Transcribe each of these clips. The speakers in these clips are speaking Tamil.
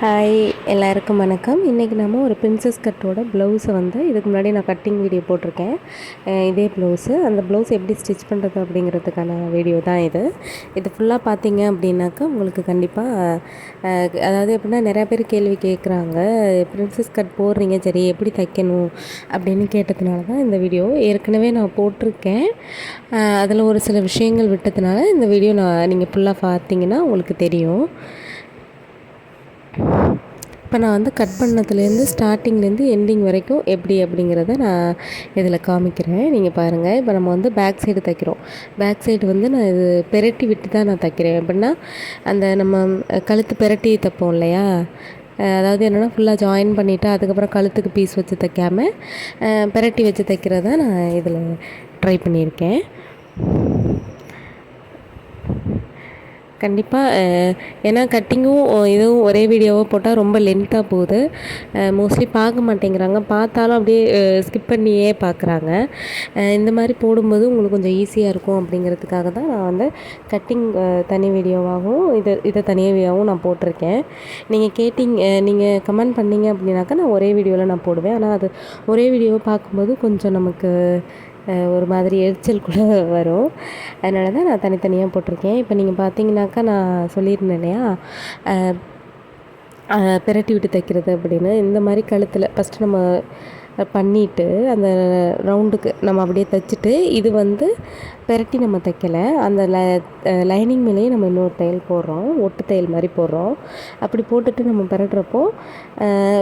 ஹாய், எல்லாருக்கும் வணக்கம். இன்றைக்கி நம்ம ஒரு பிரின்சஸ் கட்டோட ப்ளவுஸை இதுக்கு முன்னாடி நான் கட்டிங் வீடியோ போட்டிருக்கேன். இதே ப்ளவுஸு, அந்த ப்ளவுஸ் எப்படி ஸ்டிச் பண்ணுறது அப்படிங்கிறதுக்கான வீடியோ தான் இது ஃபுல்லாக பார்த்தீங்க அப்படின்னாக்கா உங்களுக்கு கண்டிப்பாக அதாவது எப்படின்னா நிறையா பேர் கேள்வி கேட்குறாங்க. பிரின்சஸ் கட் போடுறீங்க, சரி எப்படி தைக்கணும் அப்படின்னு கேட்டதுனால தான் இந்த வீடியோ. ஏற்கனவே நான் போட்டிருக்கேன், அதில் ஒரு சில விஷயங்கள் விட்டதுனால இந்த வீடியோ நீங்கள் ஃபுல்லாக பார்த்தீங்கன்னா உங்களுக்கு தெரியும். இப்போ நான் கட் பண்ணதுலேருந்து ஸ்டார்டிங்லேருந்து எண்டிங் வரைக்கும் எப்படி அப்படிங்கிறத நான் இதில் காமிக்கிறேன். நீங்கள் பாருங்கள். இப்போ நம்ம பேக் சைடு தைக்கிறோம். பேக் சைடு நான் இது பெரட்டி விட்டு தான் நான் தைக்கிறேன். எப்படின்னா அந்த நம்ம கழுத்து பெரட்டி தைப்போம் இல்லையா, அதாவது என்னென்னா ஃபுல்லாக ஜாயின் பண்ணிவிட்டு அதுக்கப்புறம் கழுத்துக்கு பீஸ் வச்சு தைக்காமல் பெரட்டி வச்சு தைக்கிறத நான் இதில் ட்ரை பண்ணியிருக்கேன். கண்டிப்பாக ஏன்னா கட்டிங்கும் இதுவும் ஒரே வீடியோவாக போட்டால் ரொம்ப லென்த்தாக போகுது. மோஸ்ட்லி பார்க்க மாட்டேங்கிறாங்க, பார்த்தாலும் அப்படியே ஸ்கிப் பண்ணியே பார்க்குறாங்க. இந்த மாதிரி போடும்போது உங்களுக்கு கொஞ்சம் ஈஸியாக இருக்கும் அப்படிங்கிறதுக்காக தான் நான் கட்டிங் தனி வீடியோவாகவும் இதை தனியாக வீடியோவும் நான் போட்டிருக்கேன். நீங்கள் கமெண்ட் பண்ணிங்க அப்படின்னாக்கா நான் ஒரே வீடியோவில் நான் போடுவேன். ஆனால் அது ஒரே வீடியோவை பார்க்கும்போது கொஞ்சம் நமக்கு ஒரு மாதிரி எரிச்சல் கூட வரும். அதனால தான் நான் தனித்தனியாக போட்டிருக்கேன். இப்போ நீங்கள் பார்த்தீங்கன்னாக்கா நான் சொல்லியிருந்தேன் இல்லையா, பிரட்டி விட்டு தைக்கிறது அப்படின்னு. இந்த மாதிரி கழுத்தில் ஃபஸ்ட்டு நம்ம பண்ணிவிட்டு அந்த ரவுண்டுக்கு நம்ம அப்படியே தைச்சிட்டு, இது பெரட்டி நம்ம தைக்கலை, அந்த லைனிங் மேலேயே நம்ம இன்னொரு தையல் போடுறோம், ஒட்டு தையல் மாதிரி போடுறோம். அப்படி போட்டுட்டு நம்ம பெரட்டுறப்போ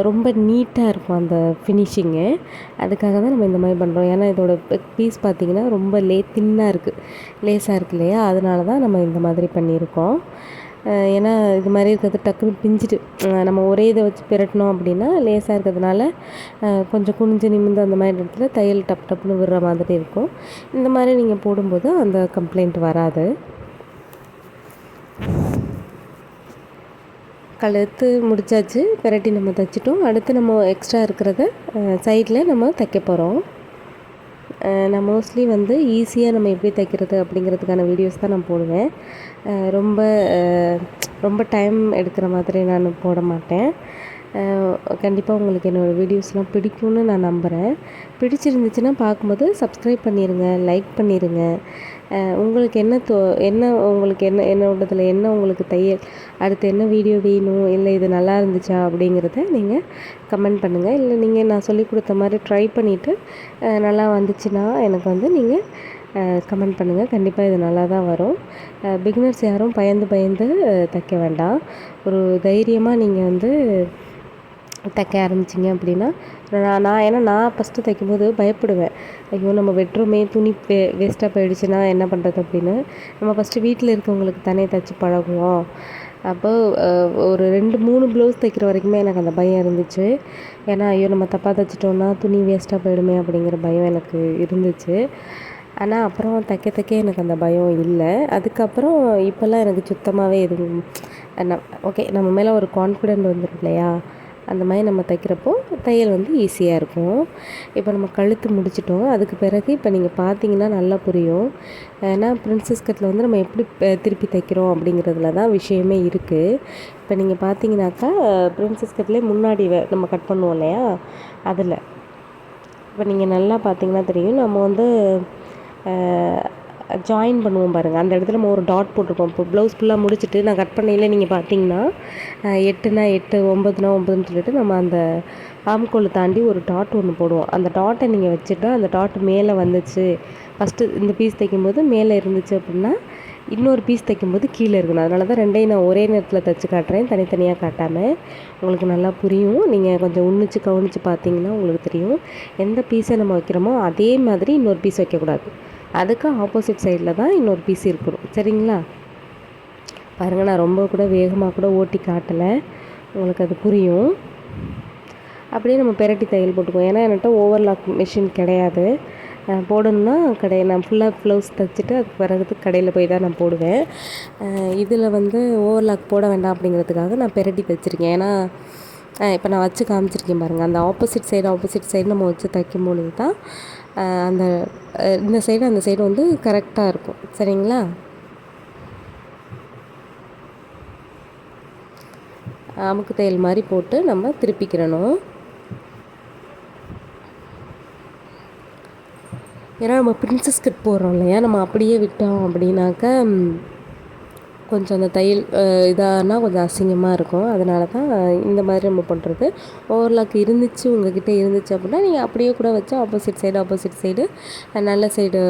ரொம்ப நீட்டாக இருக்கும் அந்த ஃபினிஷிங்கு. அதுக்காக தான் நம்ம இந்த மாதிரி பண்ணுறோம். ஏன்னா இதோட பீஸ் பார்த்திங்கன்னா ரொம்ப தின்னாக இருக்குது, லேஸாக இருக்குது இல்லையா, அதனால தான் நம்ம இந்த மாதிரி பண்ணியிருக்கோம். ஏன்னா இது மாதிரி இருக்கிறது டக்குன்னு பிஞ்சிட்டு நம்ம ஒரே இதை வச்சு பிரட்டினோம் அப்படின்னா லேசாக இருக்கிறதுனால கொஞ்சம் குனிஞ்சு நிமிந்து அந்த மாதிரி இடத்துல தையல் டப்புன்னு விடுற மாதிரி இருக்கும். இந்த மாதிரி நீங்கள் போடும்போது அந்த கம்ப்ளைண்ட் வராது. கழுத்து முடிச்சாச்சு, பிரட்டி நம்ம தைச்சிட்டோம். அடுத்து நம்ம எக்ஸ்ட்ரா இருக்கிறத சைடில் நம்ம தைக்க போகிறோம். நான் மோஸ்ட்லி ஈஸியாக நம்ம எப்படி தைக்கிறது அப்படிங்கிறதுக்கான வீடியோஸ் தான் நான் போடுவேன். ரொம்ப ரொம்ப டைம் எடுக்கிற மாதிரி நான் போட மாட்டேன். கண்டிப்பாக உங்களுக்கு என்னோடய வீடியோஸ்லாம் பிடிக்கும்னு நான் நம்புகிறேன். பிடிச்சிருந்துச்சுன்னா பார்க்கும்போது சப்ஸ்கிரைப் பண்ணிடுங்க, லைக் பண்ணிடுங்க. உங்களுக்கு உங்களுக்கு என்னோடதில் என்ன உங்களுக்கு தையல் அடுத்து என்ன வீடியோ வேணும், இல்லை இது நல்லா இருந்துச்சா அப்படிங்கிறத நீங்கள் கமெண்ட் பண்ணுங்கள். இல்லை நீங்கள் நான் சொல்லிக் கொடுத்த மாதிரி ட்ரை பண்ணிவிட்டு நல்லா வந்துச்சுன்னா எனக்கு நீங்கள் கமெண்ட் பண்ணுங்கள். கண்டிப்பாக இது நல்லா தான் வரும். பிகினர்ஸ் யாரும் பயந்து தைக்க வேண்டாம். ஒரு தைரியமாக நீங்கள் தைக்க ஆரம்பிச்சிங்க அப்படின்னா ஏன்னா நான் ஃபஸ்ட்டு தைக்கும்போது பயப்படுவேன். ஐயோ நம்ம வெட்டுறோமே, துணி வேஸ்ட்டாக போயிடுச்சுன்னா என்ன பண்ணுறது அப்படின்னு. நம்ம ஃபஸ்ட்டு வீட்டில் இருக்கவங்களுக்கு தானே தைச்சி பழகுவோம். அப்போ ஒரு 2-3 ப்ளவுஸ் தைக்கிற வரைக்குமே எனக்கு அந்த பயம் இருந்துச்சு. ஏன்னா ஐயோ நம்ம தப்பாக தைச்சிட்டோன்னா துணி வேஸ்ட்டாக போயிடுமே அப்படிங்கிற பயம் எனக்கு இருந்துச்சு. ஆனால் அப்புறம் தைக்க எனக்கு அந்த பயம் இல்லை. அதுக்கப்புறம் இப்போல்லாம் எனக்கு சுத்தமாகவே எதுவும் ஓகே, நம்ம மேலே ஒரு கான்ஃபிடென்ட் வந்துடும் இல்லையா, அந்த மாதிரி நம்ம தைக்கிறப்போ தையல் ஈஸியாக இருக்கும். இப்போ நம்ம கழுத்து முடிச்சிட்டோம். அதுக்கு பிறகு இப்போ நீங்கள் பார்த்தீங்கன்னா நல்லா புரியும். ஏன்னா பிரின்சஸ் கட்டில் நம்ம எப்படி திருப்பி தைக்கிறோம் அப்படிங்கிறதுல தான் விஷயமே இருக்குது. இப்போ நீங்கள் பார்த்தீங்கன்னாக்கா பிரின்சஸ் கட்லேயே முன்னாடி நம்ம கட் பண்ணுவோம் இல்லையா, அதில் இப்போ நீங்கள் நல்லா பார்த்தீங்கன்னா தெரியும். நம்ம ஜாயின் பண்ணுவோம் பாருங்கள், அந்த இடத்துல நம்ம ஒரு டாட் போட்டிருப்போம். இப்போ ப்ளவுஸ் ஃபுல்லாக முடிச்சுட்டு நான் கட் பண்ணையில் நீங்கள் பார்த்தீங்கன்னா 8னா 8, 9னா 9ன்னு சொல்லிட்டு நம்ம அந்த ஆம்கோலை தாண்டி ஒரு டாட் ஒன்று போடுவோம். அந்த டாட்டை நீங்கள் வச்சுட்டு அந்த டாட் மேலே வந்துச்சு, ஃபஸ்ட்டு இந்த பீஸ் தைக்கும்போது மேலே இருந்துச்சு அப்படின்னா இன்னொரு பீஸ் தைக்கும்போது கீழே இருக்கணும். அதனால தான் ரெண்டையும் நான் ஒரே நேரத்தில் தைச்சி காட்டுறேன், தனித்தனியாக காட்டாமல். உங்களுக்கு நல்லா புரியும். நீங்கள் கொஞ்சம் உன்னிச்சு கவனித்து பார்த்தீங்கன்னா உங்களுக்கு தெரியும். எந்த பீஸை நம்ம வைக்கிறோமோ அதே மாதிரி இன்னொரு பீஸ் வைக்கக்கூடாது, அதுக்கு ஆப்போசிட் சைடில் தான் இன்னொரு பீஸ் இருக்கணும். சரிங்களா? பாருங்கள், நான் ரொம்ப கூட வேகமாக கூட ஓட்டி காட்டலை, உங்களுக்கு அது புரியும். அப்படியே நம்ம பெரட்டி தையல் போட்டுக்குவோம். ஏன்னா என்கிட்ட ஓவர்லாக் மிஷின் கிடையாது. போடணுன்னா நான் ஃபுல்லாக ப்ளவுஸ் தைச்சிட்டு அதுக்கு பிறகு கடையில் போய் தான் நான் போடுவேன். இதில் ஓவர்லாக் போட வேண்டாம் அப்படிங்கிறதுக்காக நான் பெரட்டி தைச்சிருக்கேன். ஏன்னா இப்போ நான் வச்சு காமிச்சிருக்கேன் பாருங்கள், அந்த ஆப்போசிட் சைடு நம்ம வச்சு தைக்கும்பொழுது தான் அந்த இந்த சைடு அந்த சைடு கரெக்டாக இருக்கும். சரிங்களா? அமுக்கு தையல் மாதிரி போட்டு நம்ம திருப்பிக்கிறணும். ஏன்னா நம்ம பிரின்சஸ் கட் போடுறோம் இல்லையா, நம்ம அப்படியே விட்டோம் அப்படின்னாக்கா கொஞ்சம் அந்த தையல் இதானா கொஞ்சம் அசிங்கமாக இருக்கும். அதனால தான் இந்த மாதிரி நம்ம பண்ணுறது. ஓவர்லாக் இருந்துச்சு உங்கள்கிட்ட இருந்துச்சு அப்படின்னா நீங்கள் அப்படியே கூட வச்சு ஆப்போசிட் சைடு நல்ல சைடு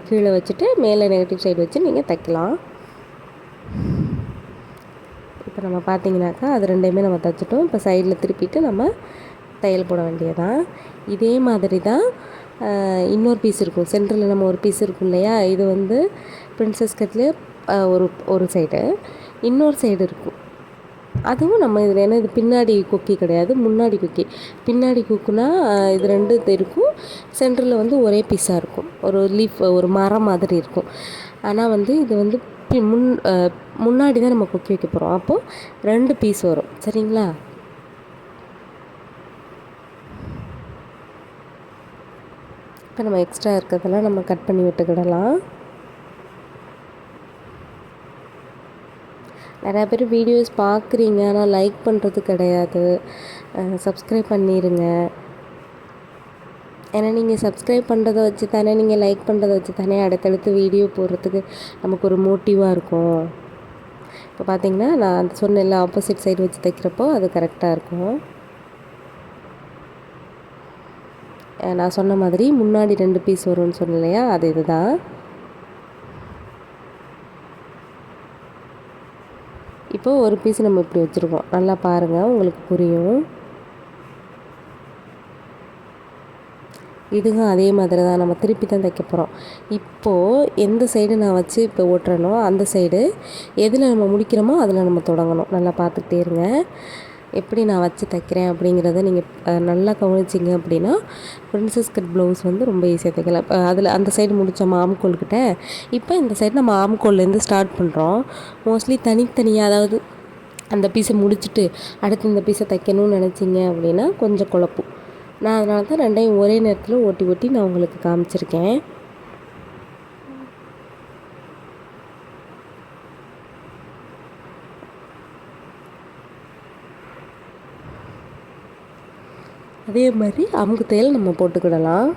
கீழே வச்சுட்டு மேலே நெகட்டிவ் சைடு வச்சு நீங்கள் தைக்கலாம். இப்போ நம்ம பார்த்தீங்கன்னாக்கா அது ரெண்டையுமே நம்ம தைச்சிட்டோம். இப்போ சைடில் திருப்பிட்டு நம்ம தையல் போட வேண்டியதான். இதே மாதிரி தான் இன்னொரு பீஸ் இருக்கும். சென்டரில் நம்ம ஒரு பீஸ் இருக்கும் இல்லையா, இது வந்து பிரின்சஸ் கட்லேயே ஒரு சைடு, இன்னொரு சைடு இருக்கும். அதுவும் நம்ம இதில் ஏன்னா இது பின்னாடி கொக்கி கிடையாது, முன்னாடி கொக்கி. பின்னாடி கொக்குனா இது 2 இருக்கும். சென்டரில் வந்து ஒரே பீஸாக இருக்கும், ஒரு லீஃப் ஒரு மரம் மாதிரி இருக்கும். ஆனால் வந்து இது வந்து முன்னாடி தான் நம்ம கொக்கி வைக்க போகிறோம். அப்போது 2 பீஸ் வரும். சரிங்களா? இப்போ நம்ம எக்ஸ்ட்ரா இருக்கிறதெல்லாம் நம்ம கட் பண்ணி விட்டுக்கிடலாம். நிறையா பேர் வீடியோஸ் பார்க்குறீங்க, ஆனால் லைக் பண்ணுறது கிடையாது. சப்ஸ்கிரைப் பண்ணிடுங்க. ஏன்னா நீங்கள் சப்ஸ்கிரைப் பண்ணுறதை வச்சு தானே, நீங்கள் லைக் பண்ணுறதை வச்சு தானே அடுத்தடுத்து வீடியோ போடுறதுக்கு நமக்கு ஒரு மோட்டிவாக இருக்கும். இப்போ பார்த்தீங்கன்னா நான் சொன்னேன்ல, ஆப்போசிட் சைடு வச்சு தைக்கிறப்போ அது கரெக்டாக இருக்கும். நான் சொன்ன மாதிரி முன்னாடி 2 பீஸ் வரும்னு சொன்னேன் இல்லையா, அது இதுதான். இப்போது ஒரு பீஸ் நம்ம இப்படி வச்சுருக்கோம். நல்லா பாருங்கள், உங்களுக்கு புரியும். இதுவும் அதே மாதிரி தான் நம்ம திருப்பி தான் தைக்க போகிறோம். இப்போது எந்த சைடு நான் வச்சு இப்போ ஓட்டுறனோ அந்த சைடு எதில் நம்ம முடிக்கிறோமோ அதில் நம்ம தொடங்கணும். நல்லா பார்த்துக்கிட்டே இருங்க. எப்படி நான் வச்சு தைக்கிறேன் அப்படிங்கிறத நீங்கள் நல்லா கவனிச்சிங்க அப்படின்னா பிரின்சஸ் கட் ப்ளவுஸ் வந்து ரொம்ப ஈஸியாக தைக்கலாம். அதில் அந்த சைடு முடித்தோம் ஆம்கோல்கிட்ட. இப்போ இந்த சைடு நம்ம ஆம்கோல்லேருந்து ஸ்டார்ட் பண்ணுறோம். மோஸ்ட்லி தனித்தனியாக, அதாவது அந்த பீஸை முடிச்சுட்டு அடுத்து இந்த பீஸை தைக்கணும்னு நினச்சிங்க அப்படின்னா கொஞ்சம் குழப்பும். நான் அதனால தான் 2யும் ஒரே நேரத்தில் ஓட்டி நான் உங்களுக்கு காமிச்சிருக்கேன். அதே மாதிரி அமுக்கு தையல் நம்ம போட்டுக்கிடலாம்.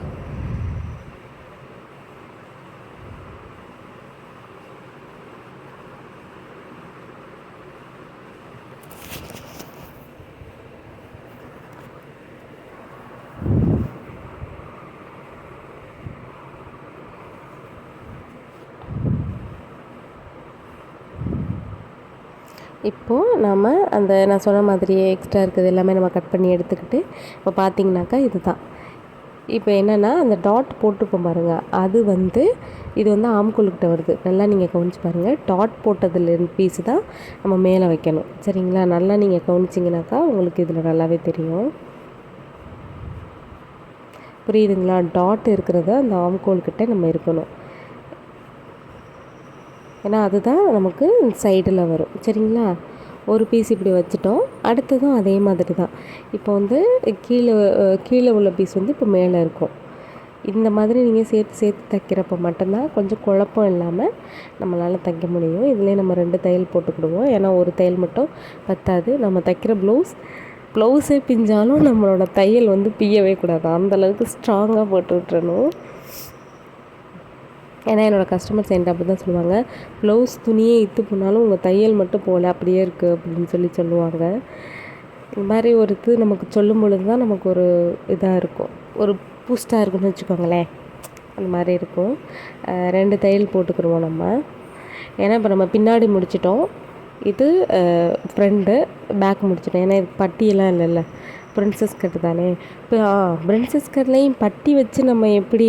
இப்போது நம்ம அந்த நான் சொன்ன மாதிரியே எக்ஸ்ட்ரா இருக்கிறது எல்லாமே நம்ம கட் பண்ணி எடுத்துக்கிட்டு இப்போ பார்த்தீங்கன்னாக்கா இது தான். இப்போ என்னென்னா அந்த டாட் போட்டுப்போம் பாருங்கள், அது வந்து இது வந்து ஆம்கோல்கிட்ட வருது. நல்லா நீங்கள் கவனிச்சு பாருங்கள். டாட் போட்டதுலேருந்து பீஸு தான் நம்ம மேலே வைக்கணும். சரிங்களா? நல்லா நீங்கள் கவனிச்சிங்கனாக்கா உங்களுக்கு இதில் நல்லாவே தெரியும். புரியுதுங்களா? டாட் இருக்கிறத அந்த ஆம்கோல்கிட்ட நம்ம இருக்கணும். ஏன்னா அதுதான் நமக்கு சைடில் வரும். சரிங்களா? ஒரு பீஸ் இப்படி வச்சுட்டோம். அடுத்ததும் அதே மாதிரி தான். இப்போ வந்து கீழே உள்ள பீஸ் வந்து இப்போ மேலே இருக்கும். இந்த மாதிரி நீங்கள் சேர்த்து தைக்கிறப்போ மட்டும்தான் கொஞ்சம் குழப்பம் இல்லாமல் நம்மளால் தைக்க முடியும். இதுலேயே நம்ம 2 தையல் போட்டுக்கிடுவோம். ஏன்னா ஒரு தையல் மட்டும் பத்தாது. நம்ம தைக்கிற ப்ளவுஸே பிஞ்சாலும் நம்மளோட தையல் வந்து பிய்யவே கூடாது. அந்தளவுக்கு ஸ்ட்ராங்காக போட்டு விட்டுறணும். ஏன்னா என்னோடய கஸ்டமர்ஸ் என்கிட்ட அப்படி தான் சொல்லுவாங்க, ப்ளவுஸ் துணியே இத்து போனாலும் உங்கள் தையல் மட்டும் போகல, அப்படியே இருக்குது அப்படின்னு சொல்லுவாங்க. இந்த மாதிரி ஒரு இது நமக்கு சொல்லும் பொழுது தான் நமக்கு ஒரு இதாக இருக்கும், ஒரு பூஸ்டாக இருக்குன்னு வச்சுக்கோங்களேன். அந்த மாதிரி இருக்கும். 2 தையல் போட்டுக்கிடுவோம் நம்ம. ஏன்னா இப்போ நம்ம பின்னாடி முடிச்சிட்டோம், இது ஃப்ரண்ட்டு, பேக் முடிச்சிட்டோம். ஏன்னா இது பட்டியெல்லாம் இல்லைல்ல, பிரின்சஸ் கட் தானே. இப்போ பிரின்சஸ் கட்லேயும் பட்டி வச்சு நம்ம எப்படி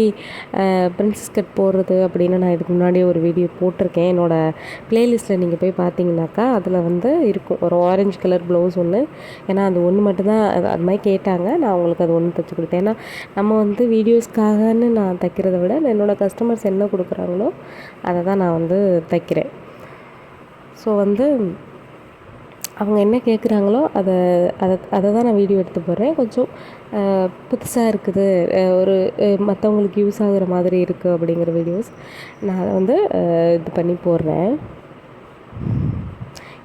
பிரின்சஸ் கட் போடுறது அப்படின்னு நான் இதுக்கு முன்னாடியே ஒரு வீடியோ போட்டிருக்கேன். என்னோடய ப்ளேலிஸ்ட்டில் நீங்கள் போய் பார்த்தீங்கன்னாக்கா அதில் வந்து இருக்கும் ஒரு ஆரஞ்சு கலர் ப்ளவுஸ் ஒன்று. ஏன்னா அது ஒன்று மட்டும்தான் அது மாதிரி கேட்டாங்க, நான் அவங்களுக்கு அது ஒன்று தைச்சி கொடுத்தேன். ஏன்னா நம்ம வந்து வீடியோஸ்க்காகன்னு நான் தைக்கிறத விட என்னோடய கஸ்டமர்ஸ் என்ன கொடுக்குறாங்களோ அதை தான் நான் வந்து தைக்கிறேன். ஸோ வந்து அவங்க என்ன கேட்குறாங்களோ அதை தான் நான் வீடியோ எடுத்து போடுறேன். கொஞ்சம் புதுசாக இருக்குது, ஒரு மற்றவங்களுக்கு யூஸ் ஆகுற மாதிரி இருக்குது அப்படிங்கிற வீடியோஸ் நான் அதை வந்து இது பண்ணி போடுறேன்.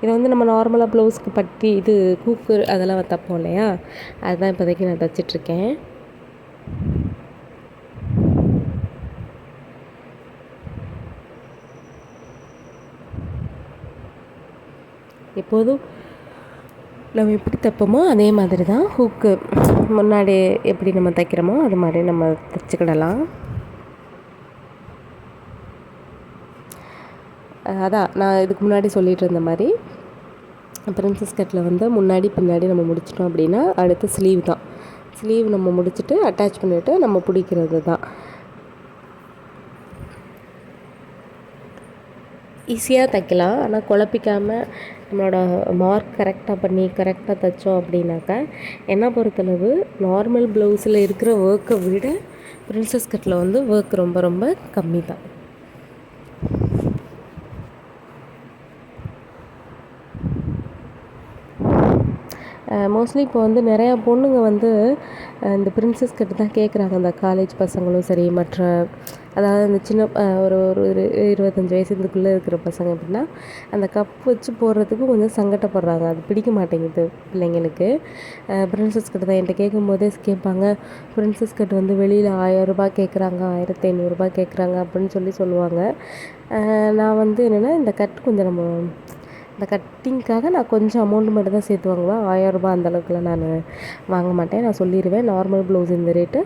இதை வந்து நம்ம நார்மலாக ப்ளவுஸ்க்கு பட்டி இது ஹூக்கு அதெல்லாம் தைப்போம் இல்லையா, அதுதான் இப்போதைக்கு நான் தைச்சிட்ருக்கேன். எப்போதும் நம்ம எப்படி தைப்போமோ அதே மாதிரி தான் ஹூக்கு முன்னாடி எப்படி நம்ம தைக்கிறோமோ அது மாதிரி நம்ம தைச்சிக்கிடலாம். அதான் நான் இதுக்கு முன்னாடி சொல்லிகிட்டு இருந்த மாதிரி பிரின்சஸ் கட்டில் வந்து முன்னாடி பின்னாடி நம்ம முடிச்சிட்டோம் அப்படின்னா அடுத்து ஸ்லீவ் தான். ஸ்லீவ் நம்ம முடிச்சுட்டு அட்டாச் பண்ணிவிட்டு நம்ம பிடிக்கிறது தான். ஈஸியாக தைக்கலாம், ஆனால் குழப்பிக்காமல் நம்மளோட மார்க் கரெக்டாக பண்ணி கரெக்டாக தைச்சோம் அப்படின்னாக்கா என்னை பொறுத்தளவு நார்மல் ப்ளவுஸில் இருக்கிற ஒர்க்கை விட பிரின்சஸ் கட்டில் வந்து ஒர்க் ரொம்ப ரொம்ப கம்மி தான். மோஸ்ட்லி இப்போ வந்து நிறையா பொண்ணுங்க வந்து இந்த பிரின்சஸ் கட்டு தான் கேட்குறாங்க. அந்த காலேஜ் பசங்களும் சரி, மற்ற அதாவது அந்த சின்ன ஒரு 25 வயசு இதுக்குள்ளே இருக்கிற பசங்க எப்படின்னா அந்த கப் வச்சு போடுறதுக்கு கொஞ்சம் சங்கடப்படுறாங்க. அது பிடிக்க மாட்டேங்குது பிள்ளைங்களுக்கு. பிரின்சஸ் கட்டு தான் என்கிட்ட கேட்கும்போதே கேட்பாங்க, பிரின்சஸ் கட்டு வந்து வெளியில் 1000 ரூபாய் கேட்குறாங்க, 1500 கேட்குறாங்க அப்படின்னு சொல்லுவாங்க. நான் வந்து என்னென்னா இந்த கட்டு கொஞ்சம் நம்ம இந்த கட்டிங்க்காக நான் கொஞ்சம் அமௌண்ட் மட்டும் தான் சேர்த்து வாங்குவேன். 1000 ரூபாய் அந்தளவுக்குலாம் நான் வாங்க மாட்டேன். நான் சொல்லிடுவேன், நார்மல் ப்ளவுஸ் இந்த ரேட்டு,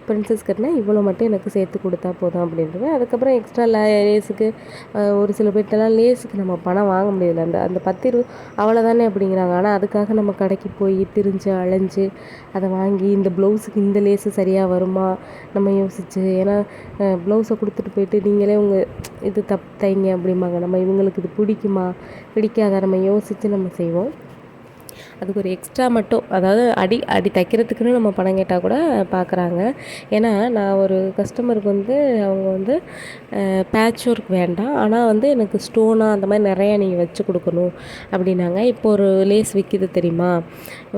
பிரின்சஸ் கட்னா இவ்வளோ மட்டும் எனக்கு சேர்த்து கொடுத்தா போதும் அப்படின்ட்டுவேன். அதுக்கப்புறம் எக்ஸ்ட்ரா லேஸுக்கு ஒரு சில பேர்ட்டெல்லாம் லேஸுக்கு நம்ம பணம் வாங்க முடியல. அந்த 10-20 அவ்வளோதானே அப்படிங்கிறாங்க. ஆனால் அதுக்காக நம்ம கடைக்கு போய் திரிஞ்சு அலைஞ்சு அதை வாங்கி இந்த ப்ளவுஸுக்கு இந்த லேஸு சரியாக வருமா நம்ம யோசிச்சு, ஏன்னா ப்ளவுஸை கொடுத்துட்டு போயிட்டு நீங்களே உங்கள் இது தைங்க அப்படிம்பாங்க. நம்ம இவங்களுக்கு இது பிடிக்குமா பிடிக்காத நம்ம யோசித்து நம்ம செய்வோம். அதுக்கு ஒரு எக்ஸ்ட்ரா மட்டும், அதாவது அடி தைக்கிறதுக்குன்னு நம்ம பணம் கேட்டால் கூட பார்க்குறாங்க. ஏன்னா நான் ஒரு கஸ்டமருக்கு வந்து அவங்க வந்து பேட்ச் ஒர்க் வேண்டாம், ஆனால் வந்து எனக்கு ஸ்டோனாக அந்த மாதிரி நிறையா நீங்கள் வச்சு கொடுக்கணும் அப்படின்னாங்க. இப்போ ஒரு லேஸ் விற்கிது தெரியுமா,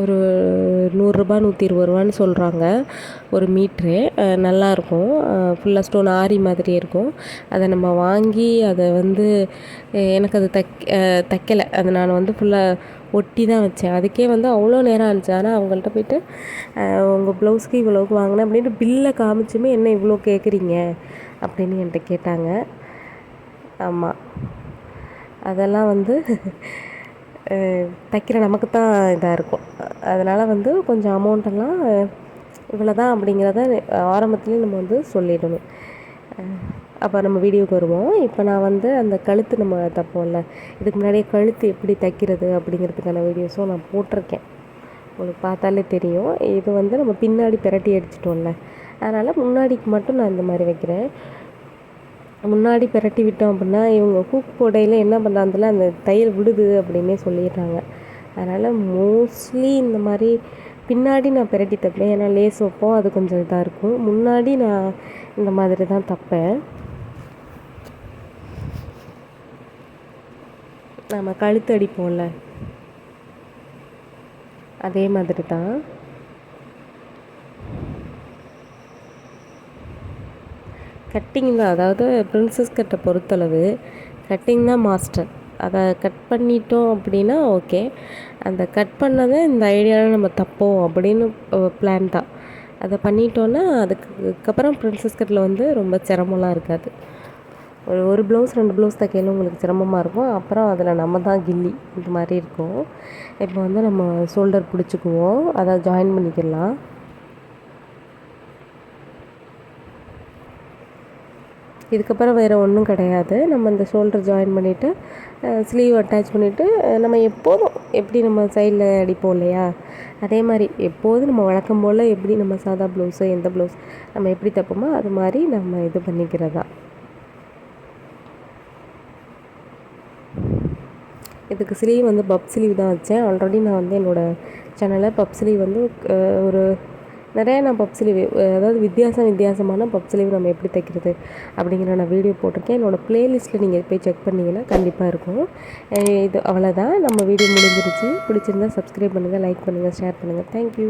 ஒரு 100 ரூபா 120 ரூபான்னு சொல்கிறாங்க ஒரு மீட்ரு. நல்லாயிருக்கும், ஃபுல்லாக ஸ்டோன் ஆரி மாதிரி இருக்கும். அதை நம்ம வாங்கி அதை வந்து எனக்கு அது தைக்கலை, அது நான் வந்து ஃபுல்லாக ஒட்டி தான் வச்சேன். அதுக்கே வந்து அவ்வளோ நேரம் ஆச்சு. ஆனால் அவங்கள்ட்ட போய்ட்டு உங்கள் ப்ளவுஸ்க்கு இவ்வளோக்கு வாங்கினேன் அப்படின்ட்டு பில்லை காமிச்சுமே என்ன இவ்வளோ கேட்குறீங்க அப்படின்னு என்கிட்ட கேட்டாங்க. ஆமாம், அதெல்லாம் வந்து தைக்கிற நமக்கு தான் இதாக இருக்கும். அதனால் வந்து கொஞ்சம் அமௌண்ட்டெல்லாம் இவ்வளோ தான் அப்படிங்கிறத ஆரம்பத்துலேயும் நம்ம வந்து சொல்லிடணும். அப்போ நம்ம வீடியோவுக்கு வருவோம். இப்போ நான் வந்து அந்த கழுத்து நம்ம தைப்போம்ல, இதுக்கு முன்னாடியே கழுத்து எப்படி தைக்கிறது அப்படிங்கிறதுக்கான வீடியோஸும் நான் போட்டிருக்கேன், உங்களுக்கு பார்த்தாலே தெரியும். இது வந்து நம்ம பின்னாடி பிரட்டி அடிச்சிட்டோம்ல, அதனால் முன்னாடிக்கு மட்டும் நான் இந்த மாதிரி வைக்கிறேன். முன்னாடி பிரட்டி விட்டோம் அப்படின்னா இவங்க ஹூக் போடையில் என்ன பண்ணுறாங்கல அந்த தையல் விடுது அப்படின்னே சொல்லிடுறாங்க. அதனால் மோஸ்ட்லி இந்த மாதிரி பின்னாடி நான் பிரட்டி தைப்பேன். ஏன்னா லேஸ் வைப்போம், அது கொஞ்சம் இதாக இருக்கும். முன்னாடி நான் இந்த மாதிரி தான் தைப்பேன். நம்ம கழுத்து அடிப்போம்ல அதே மாதிரி தான். கட்டிங் தான், அதாவது பிரின்சஸ் கட்டை பொறுத்தளவு கட்டிங் தான் மாஸ்டர். அதை கட் பண்ணிட்டோம் அப்படின்னா ஓகே, அந்த கட் பண்ணதை இந்த ஐடியாவில் நம்ம தப்போம் அப்படின்னு பிளான் தான். அதை பண்ணிட்டோன்னா அதுக்கப்புறம் பிரின்சஸ் கட்டில் வந்து ரொம்ப சிரமம்லாம் இருக்காது. ஒரு ப்ளவுஸ் 2 ப்ளவுஸ் தைக்கையில உங்களுக்கு சிரமமாக இருக்கும். அப்புறம் அதில் நம்ம தான் கில்லி இந்த மாதிரி இருக்கும். இப்போ வந்து நம்ம ஷோல்டர் பிடிச்சிக்குவோம், அதை ஜாயின் பண்ணிக்கலாம். இதுக்கப்புறம் வேறு ஒன்றும் கிடையாது. நம்ம இந்த ஷோல்டர் ஜாயின் பண்ணிவிட்டு ஸ்லீவ் அட்டாச் பண்ணிவிட்டு நம்ம எப்போதும் எப்படி நம்ம சைடில் அடிப்போம் இல்லையா, அதே மாதிரி எப்போதும் நம்ம வழக்கம் போல் எப்படி நம்ம சாதா ப்ளவுஸோ எந்த ப்ளவுஸ் நம்ம எப்படி தைப்போமோ அது மாதிரி நம்ம இது பண்ணிக்கிறதா. இதுக்கு ஸ்லீவ் வந்து பப் ஸ்லீவ் தான் வச்சேன். ஆல்ரெடி நான் வந்து என்னோடய சேனலில் பப் ஸ்லீவ் வந்து ஒரு நிறையா நான் பப் ஸ்லீவ், அதாவது வித்தியாசமான பப் ஸ்லீவ் நம்ம எப்படி தைக்கிறது அப்படிங்கிற நான் வீடியோ போட்டிருக்கேன். என்னோடய ப்ளேலிஸ்ட்டில் நீங்கள் போய் செக் பண்ணிங்கன்னா கண்டிப்பாக இருக்கும். இது அவ்வளோதான், நம்ம வீடியோ முடிஞ்சிருச்சு. பிடிச்சிருந்தால் சப்ஸ்கிரைப் பண்ணுங்கள், லைக் பண்ணுங்கள், ஷேர் பண்ணுங்கள். தேங்க்யூ.